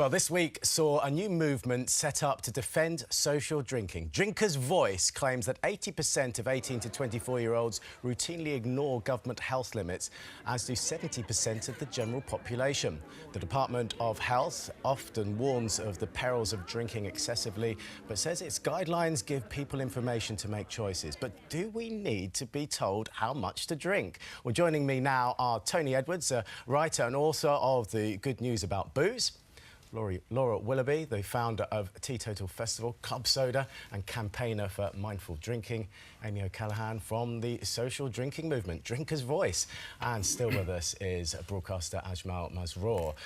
Well, this week saw a new movement set up to defend social drinking. Drinkers' Voice claims that 80% of 18 to 24-year-olds routinely ignore government health limits, as do 70% of the general population. The Department of Health often warns of the perils of drinking excessively, but says its guidelines give people information to make choices. But do we need to be told how much to drink? Well, joining me now are Tony Edwards, a writer and author of The Good News About Booze, Laura Willoughby, the founder of Teetotal Festival, Club Soda, and campaigner for mindful drinking, Amy O'Callaghan from the social drinking movement, Drinkers' Voice. And still with us is broadcaster Ajmal Masroor.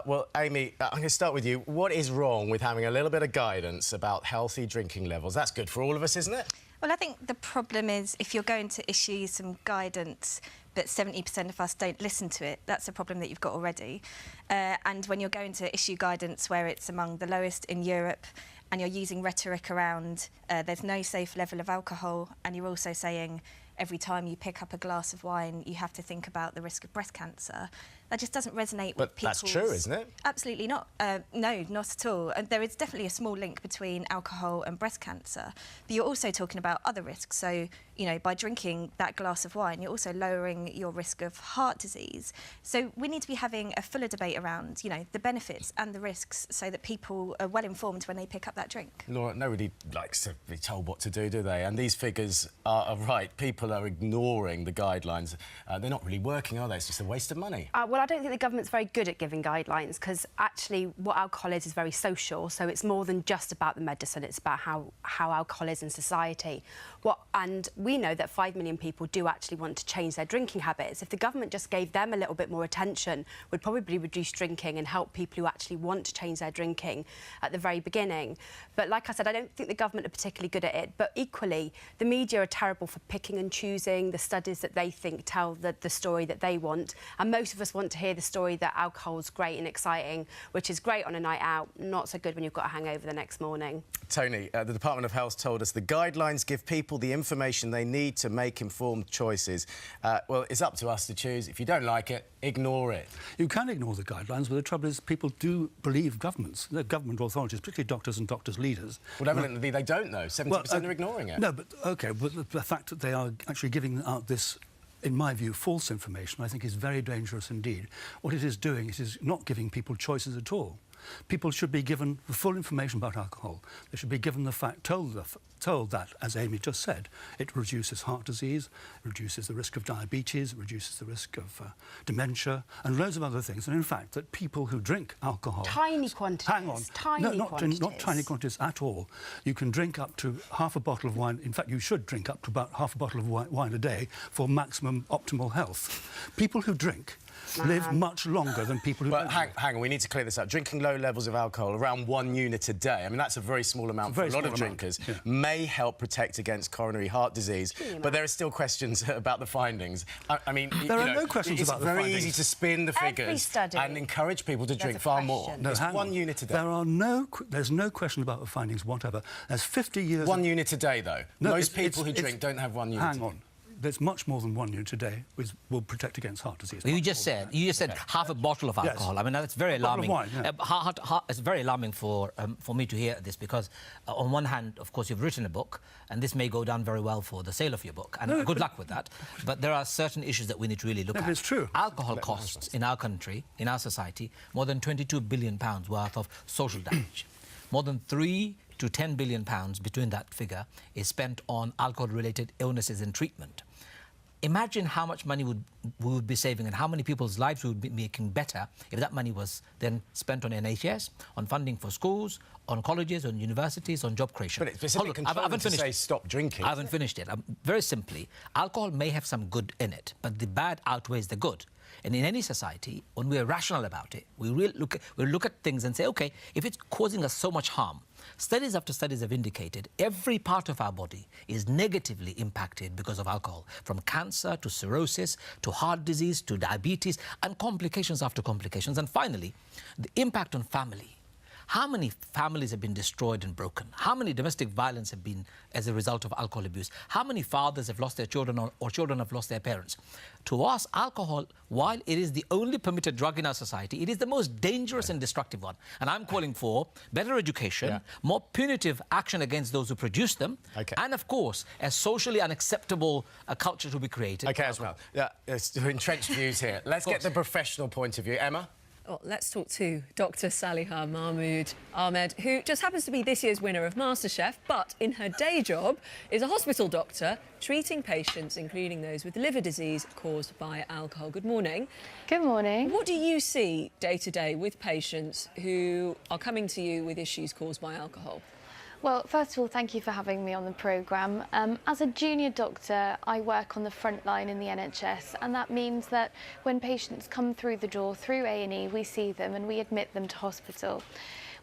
Well, Amy, I'm going to start with you. What is wrong with having a little bit of guidance about healthy drinking levels? That's good for all of us, isn't it? Well, I think the problem is if you're going to issue some guidance but 70% of us don't listen to it, that's a problem that you've got already. And when you're going to issue guidance where it's among the lowest in Europe and you're using rhetoric around there's no safe level of alcohol, and you're also saying every time you pick up a glass of wine you have to think about the risk of breast cancer, that just doesn't resonate with people. But that's true, isn't it? Absolutely not. No, not at all. And there is definitely a small link between alcohol and breast cancer. But you're also talking about other risks. So, you know, by drinking that glass of wine, you're also lowering your risk of heart disease. So we need to be having a fuller debate around, you know, the benefits and the risks so that people are well informed when they pick up that drink. Laura, nobody likes to be told what to do they? And these figures are right. People are ignoring the guidelines. They're not really working, are they? It's just a waste of money. Well, I don't think the government's very good at giving guidelines, because actually what alcohol is very social, so it's more than just about the medicine, it's about how alcohol is in society. And we know that 5 million people do actually want to change their drinking habits. If the government just gave them a little bit more attention, would probably reduce drinking and help people who actually want to change their drinking at the very beginning. But like I said, I don't think the government are particularly good at it. But equally, the media are terrible for picking and choosing the studies that they think tell the story that they want. And most of us want to hear the story that alcohol's great and exciting, which is great on a night out, not so good when you've got a hangover the next morning. Tony, the Department of Health told us the guidelines give people the information they need to make informed choices. Well, it's up to us to choose. If you don't like it, ignore it. You can ignore the guidelines, but the trouble is people do believe governments, the government authorities, particularly doctors and doctors' leaders. Well, evidently they don't know. 70% are ignoring it. No, but OK, but the fact that they are actually giving out this, in my view, false information, I think is very dangerous indeed. What it is doing, it is not giving people choices at all. People should be given the full information about alcohol. They should be given the fact, told that, as Amy just said, it reduces heart disease, reduces the risk of diabetes, reduces the risk of dementia, and loads of other things. And in fact, that people who drink alcohol... Tiny quantities. Hang on. Quantities. Not tiny quantities at all. You can drink up to half a bottle of wine. In fact, you should drink up to about half a bottle of wine a day for maximum optimal health. People who drink live much longer than people who don't. Hang on, we need to clear this up. Drinking low levels of alcohol, around 1 unit a day, I mean, that's a very small amount for a lot of drinkers, may help protect against coronary heart disease, but there are still questions about the findings. I mean, there are no questions about the findings. It's very easy to spin the figures and encourage people to drink far more. No, it's 1 unit a day. There's no question about the findings whatever. There's 50 years... 1 unit a day, though. No, most people who drink don't have 1 unit a day. Hang on. There's much more than 1 unit a day which will protect against heart disease. You just said half a bottle of alcohol. Yes. I mean, that's very alarming. Wine, yeah. It's very alarming for me to hear this, because on one hand, of course, you've written a book, and this may go down very well for the sale of your book, and good luck with that. But there are certain issues that we need to really look at. It's true. Alcohol costs in our country, in our society, more than £22 billion worth of social damage. More than £3 to £10 billion between that figure is spent on alcohol-related illnesses and treatment. Imagine how much money we would be saving and how many people's lives we would be making better if that money was then spent on NHS, on funding for schools, on colleges, on universities, on job creation. But it's specific control to say stop drinking. I haven't finished it. Very simply, alcohol may have some good in it, but the bad outweighs the good. And in any society, when we're rational about it, we'll look at things and say, OK, if it's causing us so much harm, studies after studies have indicated every part of our body is negatively impacted because of alcohol, from cancer to cirrhosis, to heart disease, to diabetes, and complications after complications. And finally, the impact on family. How many families have been destroyed and broken? How many domestic violence have been as a result of alcohol abuse? How many fathers have lost their children or children have lost their parents? To us, alcohol, while it is the only permitted drug in our society, it is the most dangerous and destructive one. And I'm calling for better education, more punitive action against those who produce them, and, of course, a socially unacceptable culture to be created. OK, as well. Yeah, it's entrenched views here. Let's get the professional point of view. Emma? Well, let's talk to Dr. Saliha Mahmood Ahmed, who just happens to be this year's winner of MasterChef, but in her day job is a hospital doctor treating patients, including those with liver disease caused by alcohol. Good morning. Good morning. What do you see day to day with patients who are coming to you with issues caused by alcohol? Well, first of all, thank you for having me on the programme. As a junior doctor, I work on the front line in the NHS, and that means that when patients come through the door through A&E, we see them and we admit them to hospital.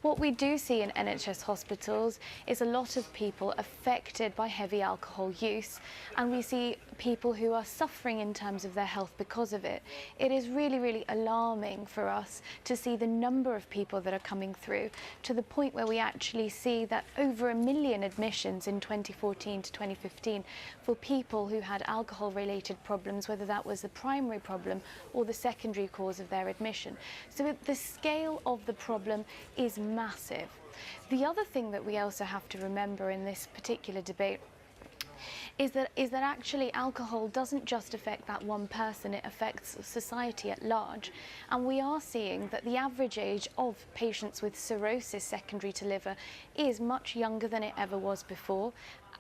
What we do see in NHS hospitals is a lot of people affected by heavy alcohol use, and we see people who are suffering in terms of their health because of it. It is really, really alarming for us to see the number of people that are coming through, to the point where we actually see that over 1 million admissions in 2014 to 2015 for people who had alcohol-related problems, whether that was the primary problem or the secondary cause of their admission. So the scale of the problem is massive. The other thing that we also have to remember in this particular debate is that actually alcohol doesn't just affect that one person, it affects society at large. And we are seeing that the average age of patients with cirrhosis secondary to liver is much younger than it ever was before,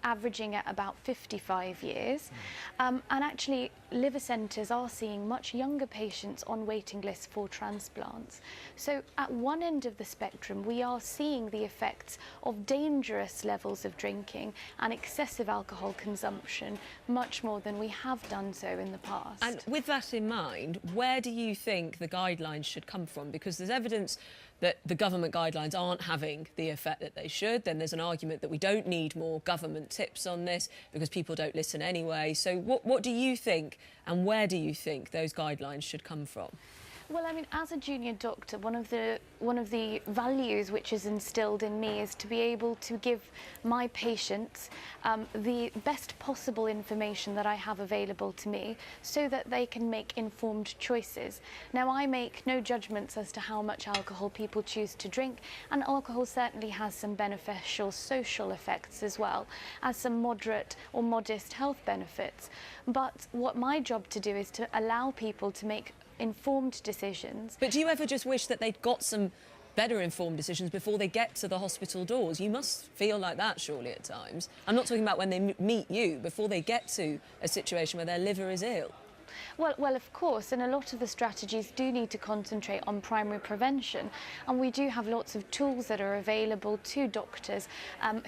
averaging at about 55 years. And actually, liver centres are seeing much younger patients on waiting lists for transplants. So at one end of the spectrum, we are seeing the effects of dangerous levels of drinking and excessive alcohol consumption much more than we have done so in the past. And with that in mind, where do you think the guidelines should come from? Because there's evidence that the government guidelines aren't having the effect that they should. Then there's an argument that we don't need more government tips on this because people don't listen anyway. So what do you think, and where do you think those guidelines should come from? Well, I mean, as a junior doctor, one of the values which is instilled in me is to be able to give my patients the best possible information that I have available to me so that they can make informed choices. Now, I make no judgments as to how much alcohol people choose to drink, and alcohol certainly has some beneficial social effects as well as some moderate or modest health benefits. But what my job to do is to allow people to make informed decisions. But do you ever just wish that they'd got some better informed decisions before they get to the hospital doors? You must feel like that, surely, at times. I'm not talking about when they meet you, before they get to a situation where their liver is ill. Well, of course, and a lot of the strategies do need to concentrate on primary prevention, and we do have lots of tools that are available to doctors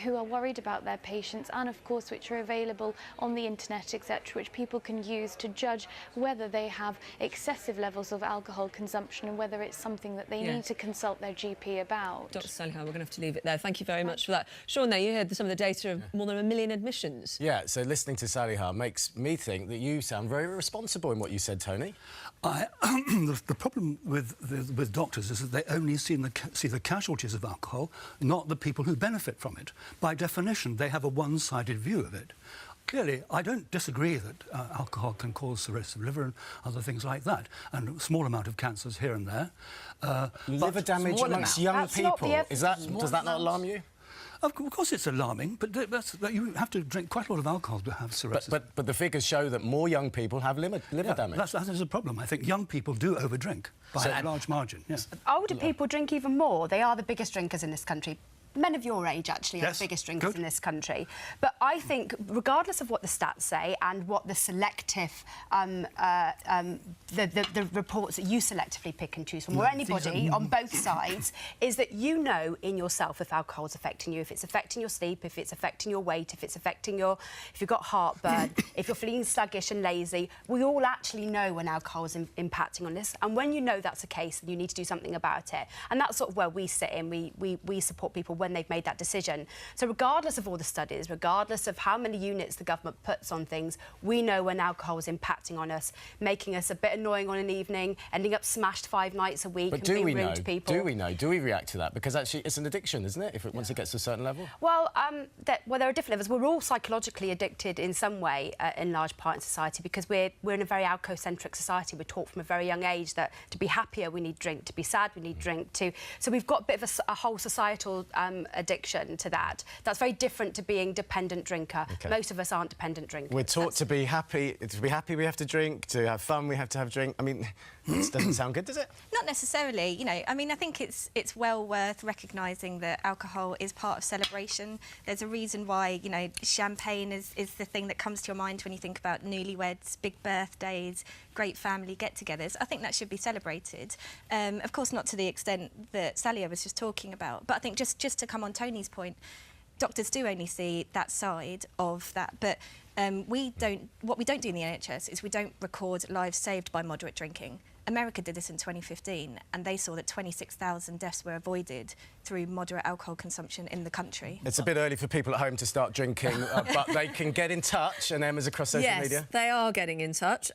who are worried about their patients, and of course which are available on the internet, etc., which people can use to judge whether they have excessive levels of alcohol consumption and whether it's something that they need to consult their GP about. Dr. Saliha, we're going to have to leave it there. Thank you very much for that. Sean, there you heard some of the data of more than 1 million admissions. Yeah, so listening to Saliha makes me think that you sound very responsible in what you said, Tony. The problem with doctors is that they only see the casualties of alcohol, not the people who benefit from it. By definition, they have a one-sided view of it. Clearly, I don't disagree that alcohol can cause cirrhosis of liver and other things like that, and a small amount of cancers here and there. Liver damage amongst young people, does that not alarm you? Of course it's alarming, but you have to drink quite a lot of alcohol to have cirrhosis. But the figures show that more young people have liver damage. That is a problem. I think young people do overdrink by a large margin. Yes. Older people drink even more. They are the biggest drinkers in this country. Men of your age, actually, are the biggest drinkers in this country. But I think, regardless of what the stats say and what the selective, the reports that you selectively pick and choose from, or anybody on both sides, is that you know in yourself if alcohol is affecting you, if it's affecting your sleep, if it's affecting your weight, if it's affecting if you've got heartburn, if you're feeling sluggish and lazy. We all actually know when alcohol is impacting on this. And when you know that's the case, then you need to do something about it. And that's sort of where we sit in. We support people when they've made that decision. So regardless of all the studies, regardless of how many units the government puts on things, we know when alcohol is impacting on us, making us a bit annoying on an evening, ending up smashed 5 nights a week, But and do being we rude know? to people. Do we know? Do we react to that? Because actually, it's an addiction, isn't it? Once it gets to a certain level. Well, there are different levels. We're all psychologically addicted in some way, in large part in society, because we're in a very alcohol-centric society. We're taught from a very young age that to be happier we need drink, to be sad we need drink too. So we've got a bit of a whole societal addiction to that. That's very different to being dependent drinker. Okay. Most of us aren't dependent drinkers. We're taught to be happy. To be happy, we have to drink. To have fun, we have to have drink. I mean, this doesn't sound good, does it? Not necessarily, you know. I mean, I think it's well worth recognising that alcohol is part of celebration. There's a reason why, you know, champagne is the thing that comes to your mind when you think about newlyweds, big birthdays, great family get-togethers. I think that should be celebrated. Of course, not to the extent that Salia was just talking about, but I think just to come on Tony's point, doctors do only see that side of that, but what we don't do in the NHS is we don't record lives saved by moderate drinking. America did this in 2015, and they saw that 26,000 deaths were avoided through moderate alcohol consumption in the country. It's a bit early for people at home to start drinking, but they can get in touch, and Emma's across social media. Yes, they are getting in touch.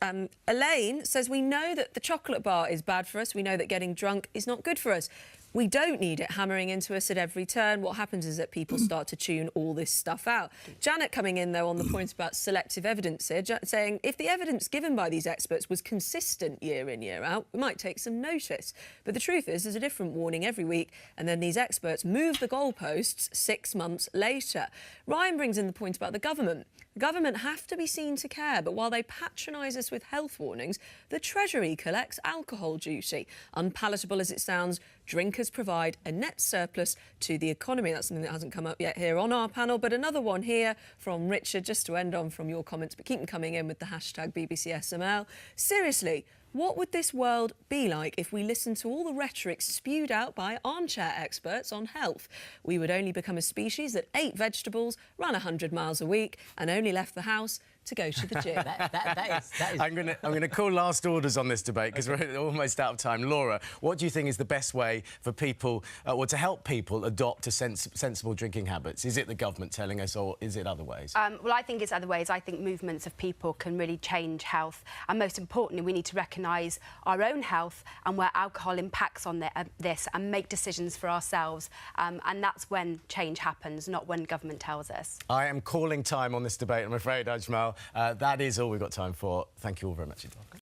Elaine says, we know that the chocolate bar is bad for us. We know that getting drunk is not good for us. We don't need it hammering into us at every turn. What happens is that people start to tune all this stuff out. Janet coming in, though, on the point about selective evidence here, saying if the evidence given by these experts was consistent year in, year out, we might take some notice. But the truth is there's a different warning every week, and then these experts move the goalposts 6 months later. Ryan brings in the point about the government. The government have to be seen to care, but while they patronise us with health warnings, the Treasury collects alcohol duty. Unpalatable as it sounds, drinkers provide a net surplus to the economy. That's something that hasn't come up yet here on our panel, but another one here from Richard, just to end on from your comments, but keep them coming in with the hashtag BBCSML. Seriously, what would this world be like if we listened to all the rhetoric spewed out by armchair experts on health? We would only become a species that ate vegetables, ran 100 miles a week and only left the house to go to the gym. that is... I'm going to call last orders on this debate because we're almost out of time. Laura, what do you think is the best way for people, or to help people adopt a sensible drinking habits? Is it the government telling us, or is it other ways? Well, I think it's other ways. I think movements of people can really change health. And most importantly, we need to recognise our own health and where alcohol impacts on this and make decisions for ourselves. And that's when change happens, not when government tells us. I am calling time on this debate, I'm afraid, Ajmal. That is all we've got time for. Thank you all very much.